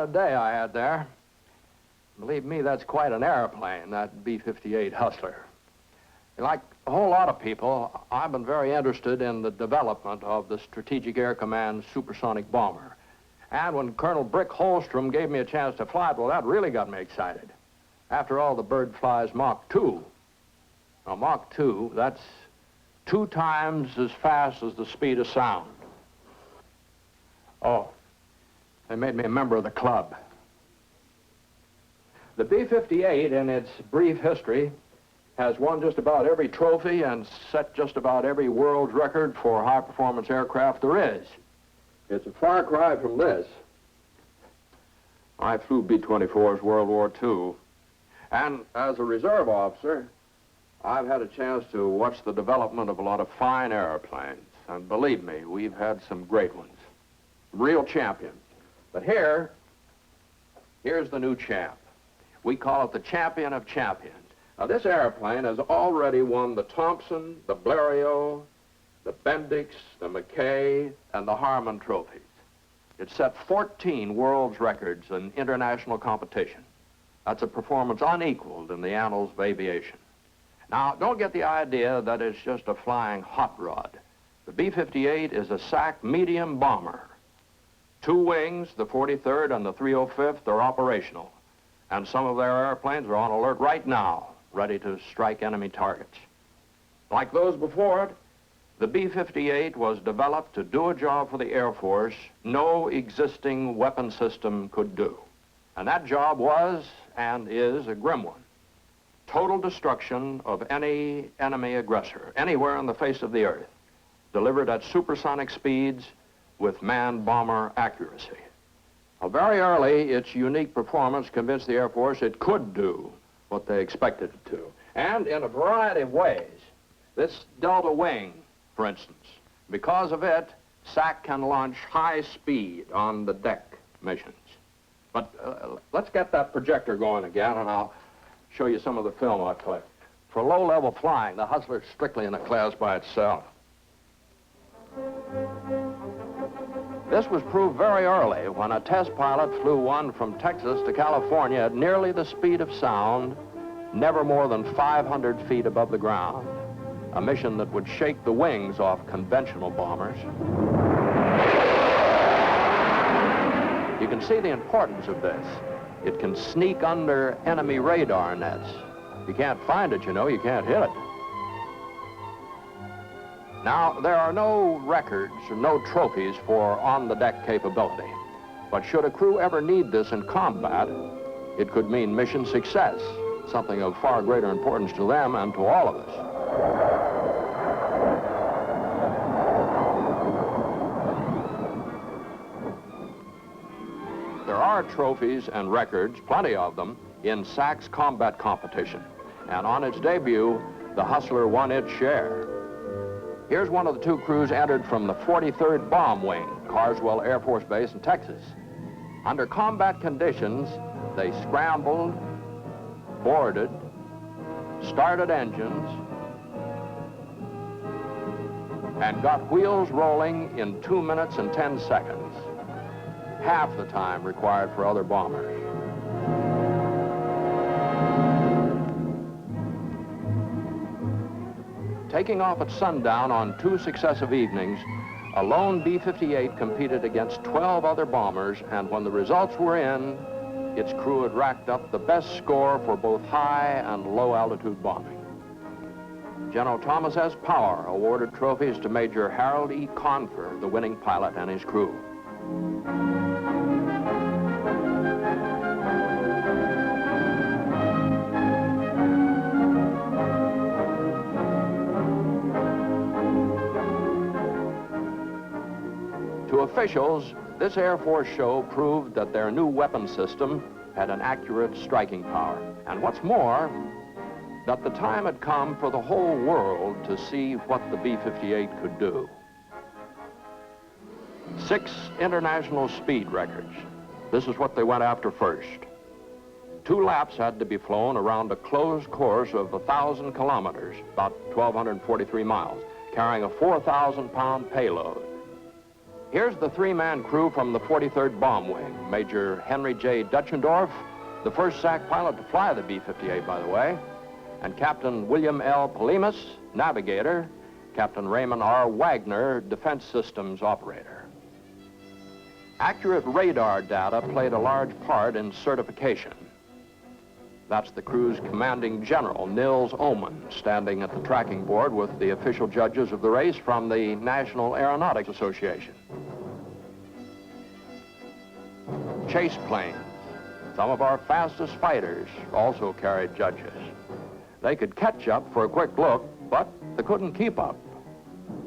a day I had there. Believe me, that's quite an airplane, that B-58 HUSTLER. Like a whole lot of people, I've been very interested in the development of the Strategic Air Command supersonic bomber. And when Colonel Brick Holstrom gave me a chance to fly it, well, that really got me excited. After all, the bird flies Mach 2. Now, Mach 2, that's 2 times as fast as the speed of sound. Oh, they made me a member of the club. The B-58, in its brief history, has won just about every trophy and set just about every world record for high-performance aircraft there is. It's a far cry from this. I flew B-24s World War II. And as a reserve officer, I've had a chance to watch the development of a lot of fine airplanes. And believe me, we've had some great ones. Real champions. But here's the new champ. We call it the champion of champions. Now, this airplane has already won the Thompson, the Blériot, the Bendix, the McKay, and the Harmon trophies. It set 14 world's records in international competition. That's a performance unequaled in the annals of aviation. Now, don't get the idea that it's just a flying hot rod. The B-58 is a SAC medium bomber. 2 wings, the 43rd and the 305th, are operational. And some of their airplanes are on alert right now, ready to strike enemy targets. Like those before it, the B-58 was developed to do a job for the Air Force no existing weapon system could do. And that job was, and is, a grim one. Total destruction of any enemy aggressor, anywhere on the face of the earth, delivered at supersonic speeds with man-bomber accuracy. Now, very early, its unique performance convinced the Air Force it could do what they expected it to. And in a variety of ways. This delta wing, for instance, because of it, SAC can launch high speed on the deck missions. But let's get that projector going again, and I'll show you some of the film I clipped. For low-level flying, the Hustler's strictly in a class by itself. This was proved very early when a test pilot flew one from Texas to California at nearly the speed of sound, never more than 500 feet above the ground. A mission that would shake the wings off conventional bombers. You can see the importance of this. It can sneak under enemy radar nets. If you can't find it, you know, you can't hit it. Now, there are no records or no trophies for on-the-deck capability. But should a crew ever need this in combat, it could mean mission success, something of far greater importance to them and to all of us. There are trophies and records, plenty of them, in SAC's combat competition. And on its debut, the Hustler won its share. Here's one of the 2 crews entered from the 43rd Bomb Wing, Carswell Air Force Base in Texas. Under combat conditions, they scrambled, boarded, started engines, and got wheels rolling in 2 minutes and 10 seconds, half the time required for other bombers. Taking off at sundown on 2 successive evenings, a lone B-58 competed against 12 other bombers, and when the results were in, its crew had racked up the best score for both high and low-altitude bombing. General Thomas S. Power awarded trophies to Major Harold E. Confer, the winning pilot, and his crew. To officials, this Air Force show proved that their new weapon system had an accurate striking power. And what's more, that the time had come for the whole world to see what the B-58 could do. 6 international speed records. This is what they went after first. 2 laps had to be flown around a closed course of 1,000 kilometers, about 1,243 miles, carrying a 4,000-pound payload. Here's the three-man crew from the 43rd Bomb Wing. Major Henry J. Dutchendorf, the first SAC pilot to fly the B-58, by the way, and Captain William L. Polimas, navigator, Captain Raymond R. Wagner, defense systems operator. Accurate radar data played a large part in certification. That's the crew's commanding general, Nils Oman, standing at the tracking board with the official judges of the race from the National Aeronautics Association. Chase planes, some of our fastest fighters, also carried judges. They could catch up for a quick look, but they couldn't keep up.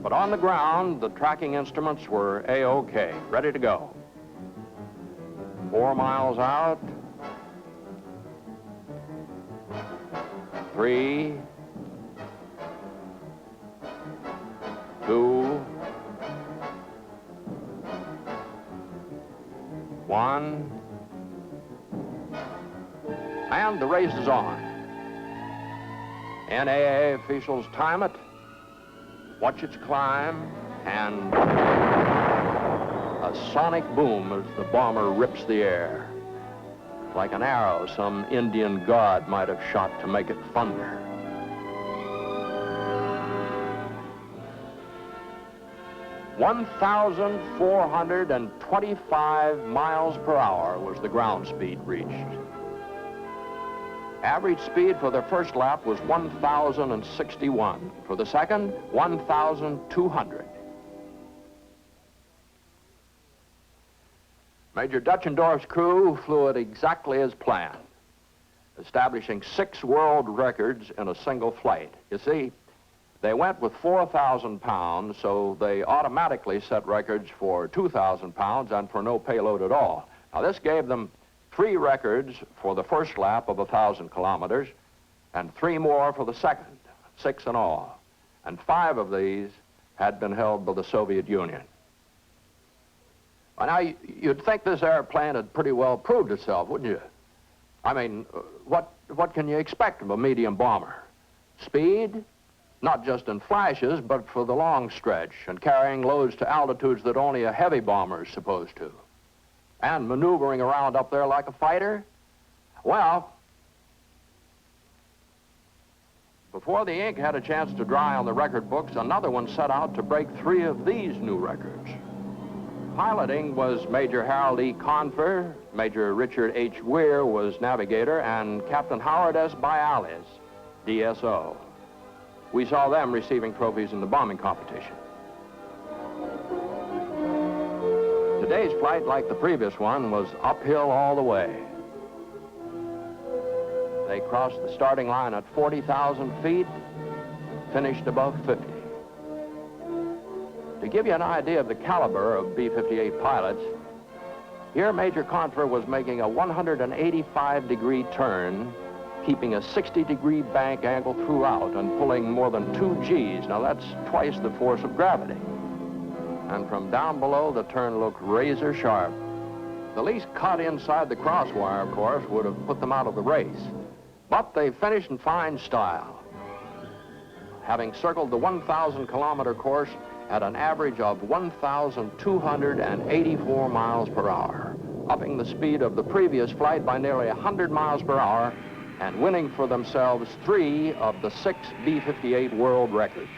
But on the ground, the tracking instruments were A-OK, ready to go. 4 miles out. 3, 2, 1, and the race is on. NAA officials time it, watch its climb, and a sonic boom as the bomber rips the air. Like an arrow some Indian god might have shot to make it thunder. (1,425 miles per hour was the ground speed reached. Average speed for their first lap was 1,061. For the second, 1,200. Major Dutchendorf's crew flew it exactly as planned, establishing 6 world records in a single flight. You see, they went with 4,000 pounds, so they automatically set records for 2,000 pounds and for no payload at all. Now, this gave them 3 records for the first lap of 1,000 kilometers and 3 more for the second, 6 in all. And 5 of these had been held by the Soviet Union. Well, now, you'd think this airplane had pretty well proved itself, wouldn't you? I mean, what can you expect of a medium bomber? Speed, not just in flashes, but for the long stretch, and carrying loads to altitudes that only a heavy bomber is supposed to. And maneuvering around up there like a fighter? Well, before the ink had a chance to dry on the record books, another one set out to break 3 of these new records. Piloting was Major Harold E. Convair, Major Richard H. Weir was navigator, and Captain Howard S. Bialis, DSO. We saw them receiving trophies in the bombing competition. Today's flight, like the previous one, was uphill all the way. They crossed the starting line at 40,000 feet, finished above 50. To give you an idea of the caliber of B-58 pilots, here Major Convair was making a 185-degree turn, keeping a 60-degree bank angle throughout and pulling more than 2 Gs. Now, that's twice the force of gravity. And from down below, the turn looked razor sharp. The least cut inside the crosswire, of course, would have put them out of the race. But they finished in fine style, having circled the 1,000-kilometer course at an average of 1,284 miles per hour, upping the speed of the previous flight by nearly 100 miles per hour and winning for themselves 3 of the 6 B-58 world records.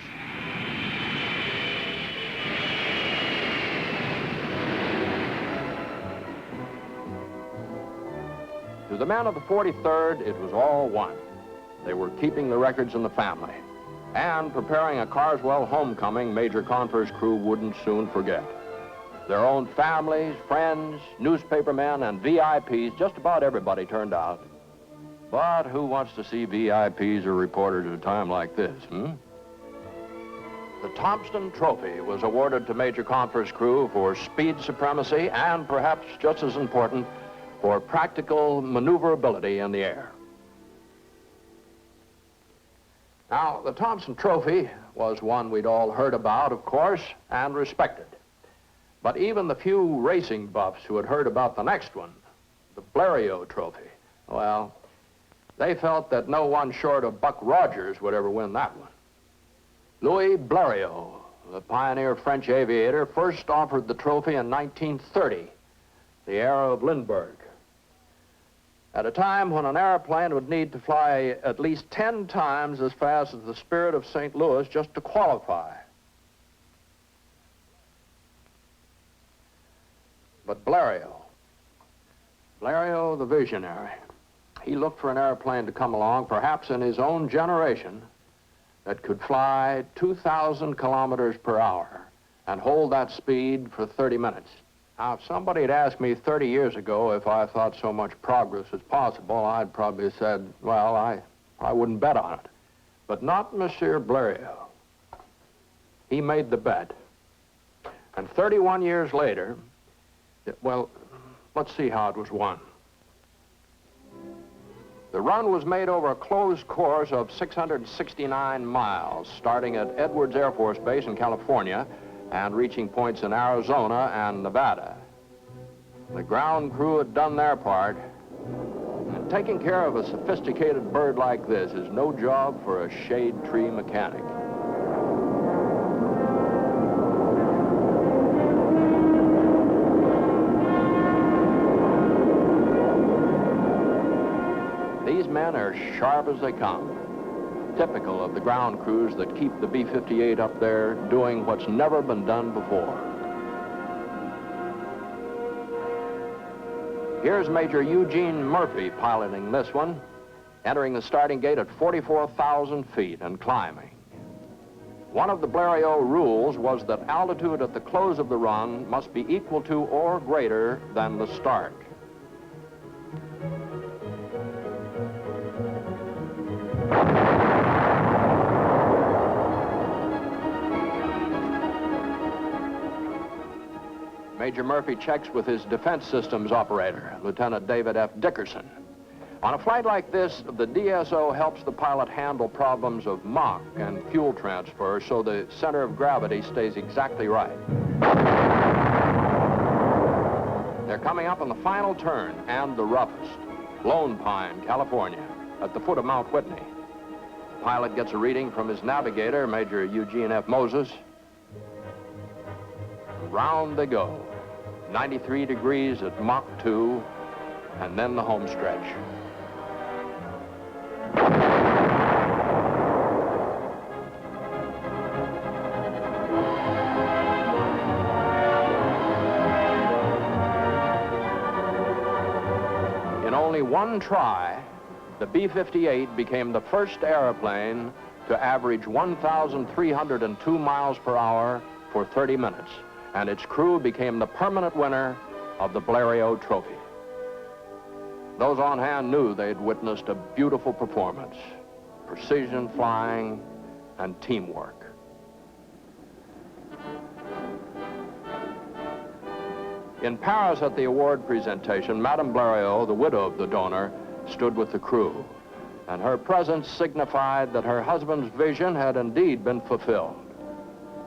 To the men of the 43rd, it was all one. They were keeping the records in the family and preparing a Carswell homecoming Major Convair's crew wouldn't soon forget. Their own families, friends, newspapermen, and VIPs, just about everybody turned out. But who wants to see VIPs or reporters at a time like this, The Thompson Trophy was awarded to Major Convair's crew for speed supremacy and, perhaps just as important, for practical maneuverability in the air. Now, the Thompson Trophy was one we'd all heard about, of course, and respected. But even the few racing buffs who had heard about the next one, the Blériot Trophy, well, they felt that no one short of Buck Rogers would ever win that one. Louis Blériot, the pioneer French aviator, first offered the trophy in 1930, the era of Lindbergh. At a time when an airplane would need to fly at least 10 times as fast as the Spirit of St. Louis just to qualify. But Blériot the visionary, he looked for an airplane to come along, perhaps in his own generation, that could fly 2,000 kilometers per hour and hold that speed for 30 minutes. Now, if somebody had asked me 30 years ago if I thought so much progress was possible, I'd probably have said, well, I wouldn't bet on it. But not Monsieur Blériot. He made the bet. And 31 years later, well, let's see how it was won. The run was made over a closed course of 669 miles, starting at Edwards Air Force Base in California and reaching points in Arizona and Nevada. The ground crew had done their part, and taking care of a sophisticated bird like this is no job for a shade tree mechanic. These men are sharp as they come, typical of the ground crews that keep the B-58 up there doing what's never been done before. Here's Major Eugene Murphy piloting this one, entering the starting gate at 44,000 feet and climbing. One of the Blériot rules was that altitude at the close of the run must be equal to or greater than the start. Major Murphy checks with his defense systems operator, Lieutenant David F. Dickerson. On a flight like this, the DSO helps the pilot handle problems of Mach and fuel transfer so the center of gravity stays exactly right. They're coming up on the final turn and the roughest, Lone Pine, California, at the foot of Mount Whitney. The pilot gets a reading from his navigator, Major Eugene F. Moses. Round they go, 93 degrees at Mach 2, and then the home stretch. In only one try, the B-58 became the first airplane to average 1,302 miles per hour for 30 minutes. And its crew became the permanent winner of the Blériot Trophy. Those on hand knew they'd witnessed a beautiful performance, precision flying, and teamwork. In Paris at the award presentation, Madame Blériot, the widow of the donor, stood with the crew, and her presence signified that her husband's vision had indeed been fulfilled,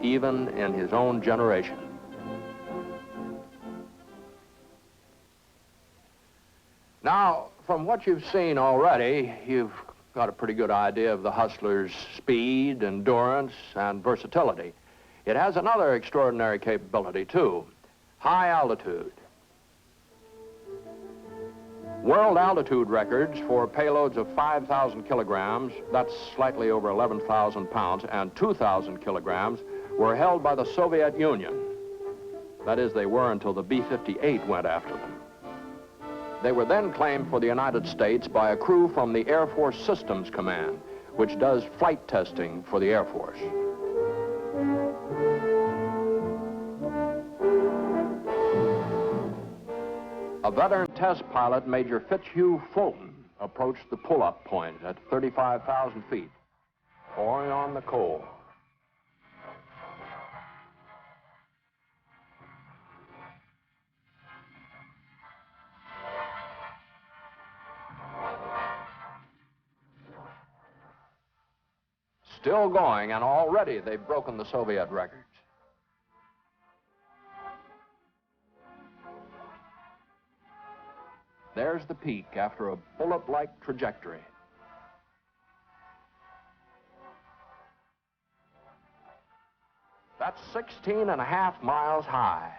even in his own generation. Now, from what you've seen already, you've got a pretty good idea of the Hustler's speed, endurance, and versatility. It has another extraordinary capability, too: high altitude. World altitude records for payloads of 5,000 kilograms, that's slightly over 11,000 pounds, and 2,000 kilograms were held by the Soviet Union. That is, they were until the B-58 went after them. They were then claimed for the United States by a crew from the Air Force Systems Command, which does flight testing for the Air Force. A veteran test pilot, Major Fitzhugh Fulton, approached the pull-up point at 35,000 feet, pouring on the coal. Still going, and already they've broken the Soviet records. There's the peak after a bullet-like trajectory. That's 16.5 miles high.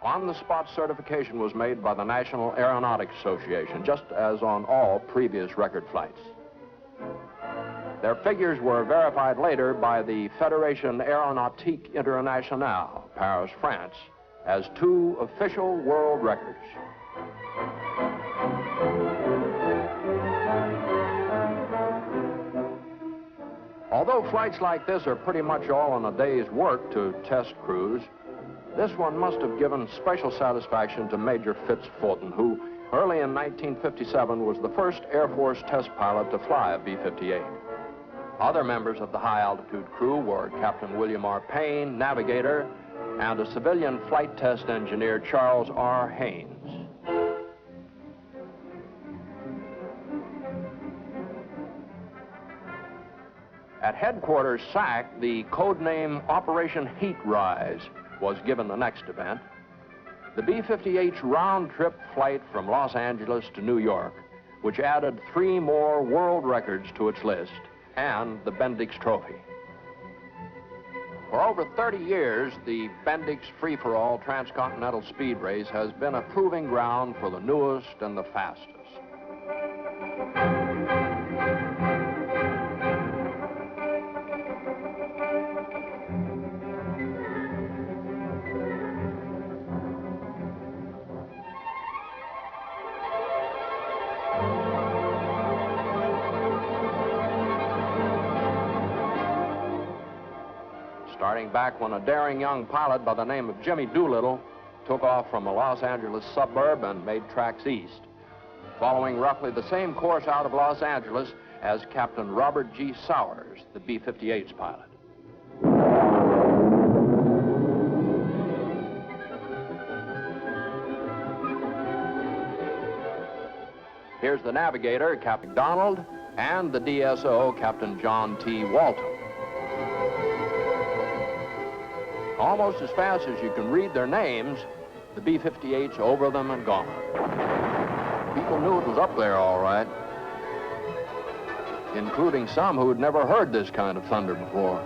On-the-spot certification was made by the National Aeronautics Association, just as on all previous record flights. Their figures were verified later by the Fédération Aéronautique Internationale, Paris, France, as 2 official world records. Although flights like this are pretty much all in a day's work to test crews, this one must have given special satisfaction to Major Fitz Fulton, who early in 1957 was the first Air Force test pilot to fly a B-58. Other members of the high-altitude crew were Captain William R. Payne, navigator, and a civilian flight test engineer, Charles R. Haynes. At headquarters SAC, the code name Operation Heat Rise was given the next event. The B-58's round-trip flight from Los Angeles to New York, which added 3 more world records to its list, and the Bendix Trophy. For over 30 years, the Bendix Free-for-All Transcontinental Speed Race has been a proving ground for the newest and the fastest. Starting back when a daring young pilot by the name of Jimmy Doolittle took off from a Los Angeles suburb and made tracks east, following roughly the same course out of Los Angeles as Captain Robert G. Sowers, the B-58's pilot. Here's the navigator, Captain McDonald, and the DSO, Captain John T. Walton. Almost as fast as you can read their names, the B-58's over them and gone. People knew it was up there all right, including some who had never heard this kind of thunder before.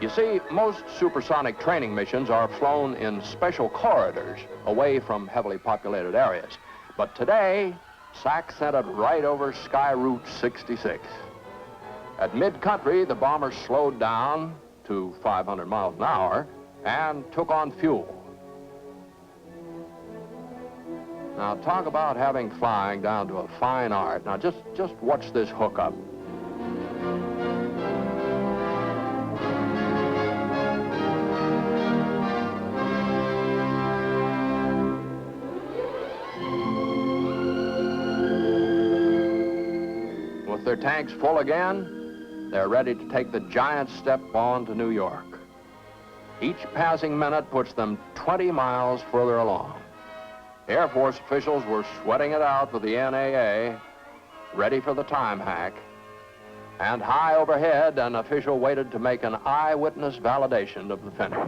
You see, most supersonic training missions are flown in special corridors away from heavily populated areas. But today, SAC sent it right over Sky Route 66. At mid-country, the bomber slowed down to 500 miles an hour and took on fuel. Now, talk about having flying down to a fine art. Now, just watch this hookup. With their tanks full again, they're ready to take the giant step on to New York. Each passing minute puts them 20 miles further along. Air Force officials were sweating it out with the NAA, ready for the time hack. And high overhead, an official waited to make an eyewitness validation of the finish.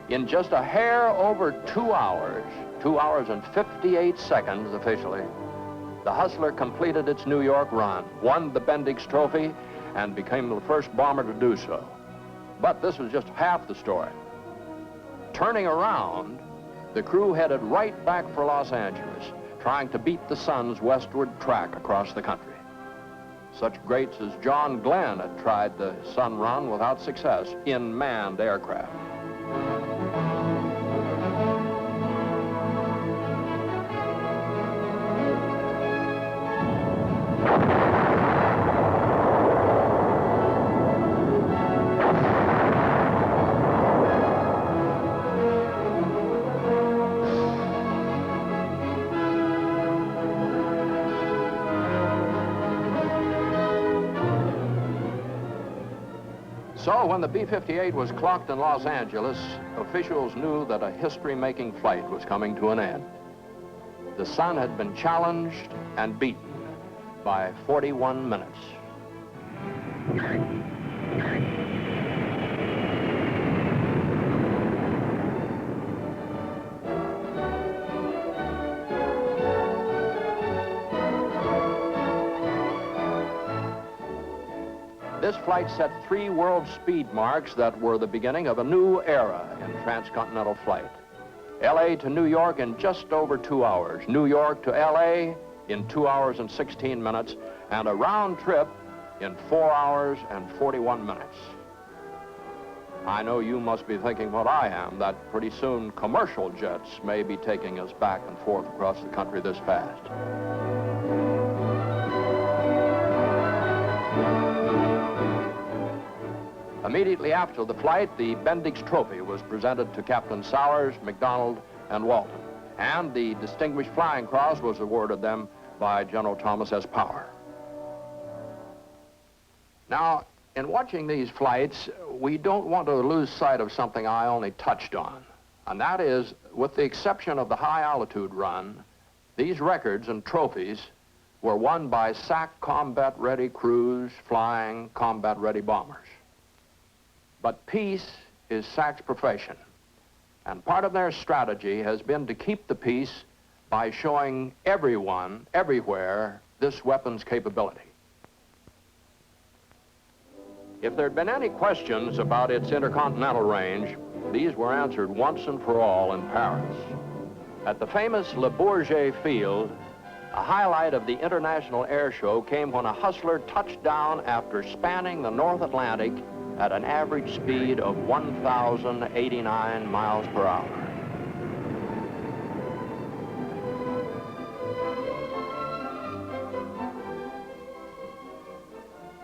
In just a hair over 2 hours, 2 hours and 58 seconds officially, the Hustler completed its New York run, won the Bendix Trophy, and became the first bomber to do so. But this was just half the story. Turning around, the crew headed right back for Los Angeles, trying to beat the sun's westward track across the country. Such greats as John Glenn had tried the sun run without success in manned aircraft. So when the B-58 was clocked in Los Angeles, officials knew that a history-making flight was coming to an end. the sun had been challenged and beaten by 41 minutes. This flight set 3 world speed marks that were the beginning of a new era in transcontinental flight. LA to New York in just over 2 hours, New York to LA in 2 hours and 16 minutes, and a round trip in 4 hours and 41 minutes. I know you must be thinking what I am, that pretty soon commercial jets may be taking us back and forth across the country this fast. Immediately after the flight, the Bendix Trophy was presented to Captain Sowers, McDonald, and Walton, and the Distinguished Flying Cross was awarded them by General Thomas S. Power. Now, in watching these flights, we don't want to lose sight of something I only touched on, and that is, with the exception of the high-altitude run, these records and trophies were won by SAC combat-ready crews flying combat-ready bombers. But peace is SAC's profession, and part of their strategy has been to keep the peace by showing everyone, everywhere, this weapon's capability. If there'd been any questions about its intercontinental range, these were answered once and for all in Paris. At the famous Le Bourget field, a highlight of the International Air Show came when a Hustler touched down after spanning the North Atlantic at an average speed of 1,089 miles per hour.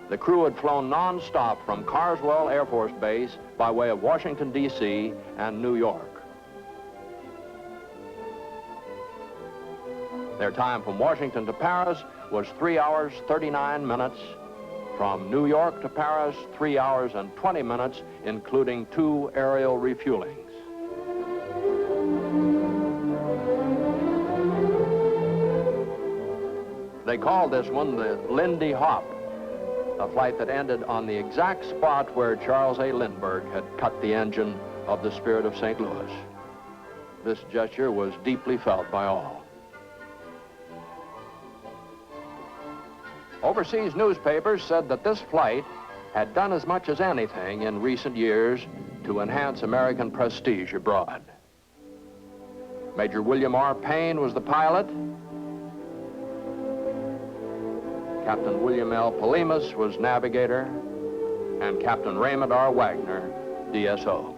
The crew had flown non-stop from Carswell Air Force Base by way of Washington, D.C. and New York. Their time from Washington to Paris was 3 hours, 39 minutes. From New York to Paris, 3 hours and 20 minutes, including 2 aerial refuelings. They called this one the Lindy Hop, a flight that ended on the exact spot where Charles A. Lindbergh had cut the engine of the Spirit of St. Louis. This gesture was deeply felt by all. Overseas newspapers said that this flight had done as much as anything in recent years to enhance American prestige abroad. Major William R. Payne was the pilot. Captain William L. Palimas was navigator, and Captain Raymond R. Wagner, DSO.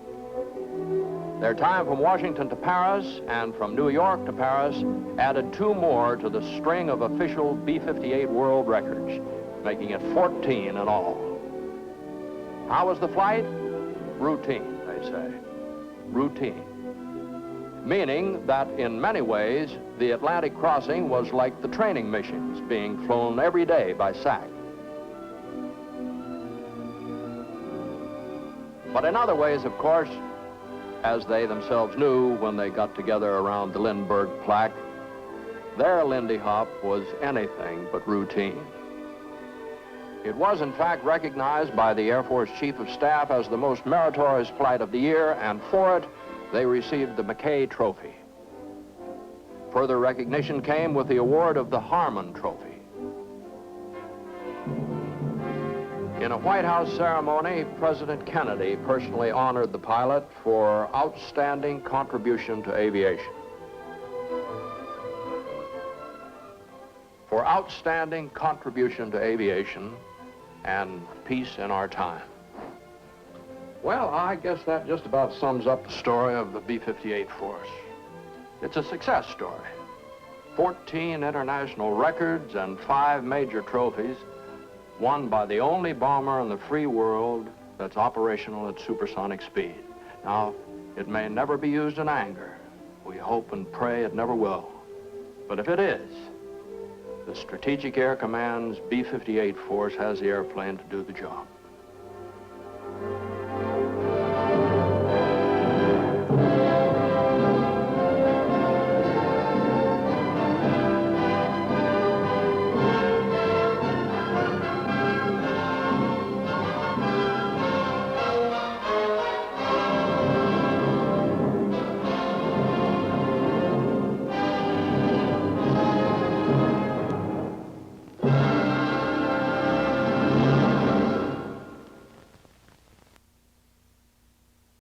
Their time from Washington to Paris and from New York to Paris added 2 more to the string of official B-58 world records, making it 14 in all. How was the flight? Routine, they say. Routine. Meaning that in many ways, the Atlantic crossing was like the training missions being flown every day by SAC. But in other ways, of course, as they themselves knew when they got together around the Lindbergh plaque, their Lindy Hop was anything but routine. It was, in fact, recognized by the Air Force Chief of Staff as the most meritorious flight of the year, and for it, they received the McKay Trophy. Further recognition came with the award of the Harmon Trophy. In a White House ceremony, President Kennedy personally honored the pilot for outstanding contribution to aviation. For outstanding contribution to aviation and peace in our time. Well, I guess that just about sums up the story of the B-58 force. It's a success story. 14 international records and 5 major trophies won by the only bomber in the free world that's operational at supersonic speed. Now, it may never be used in anger. We hope and pray it never will. But if it is, the Strategic Air Command's B-58 force has the airplane to do the job.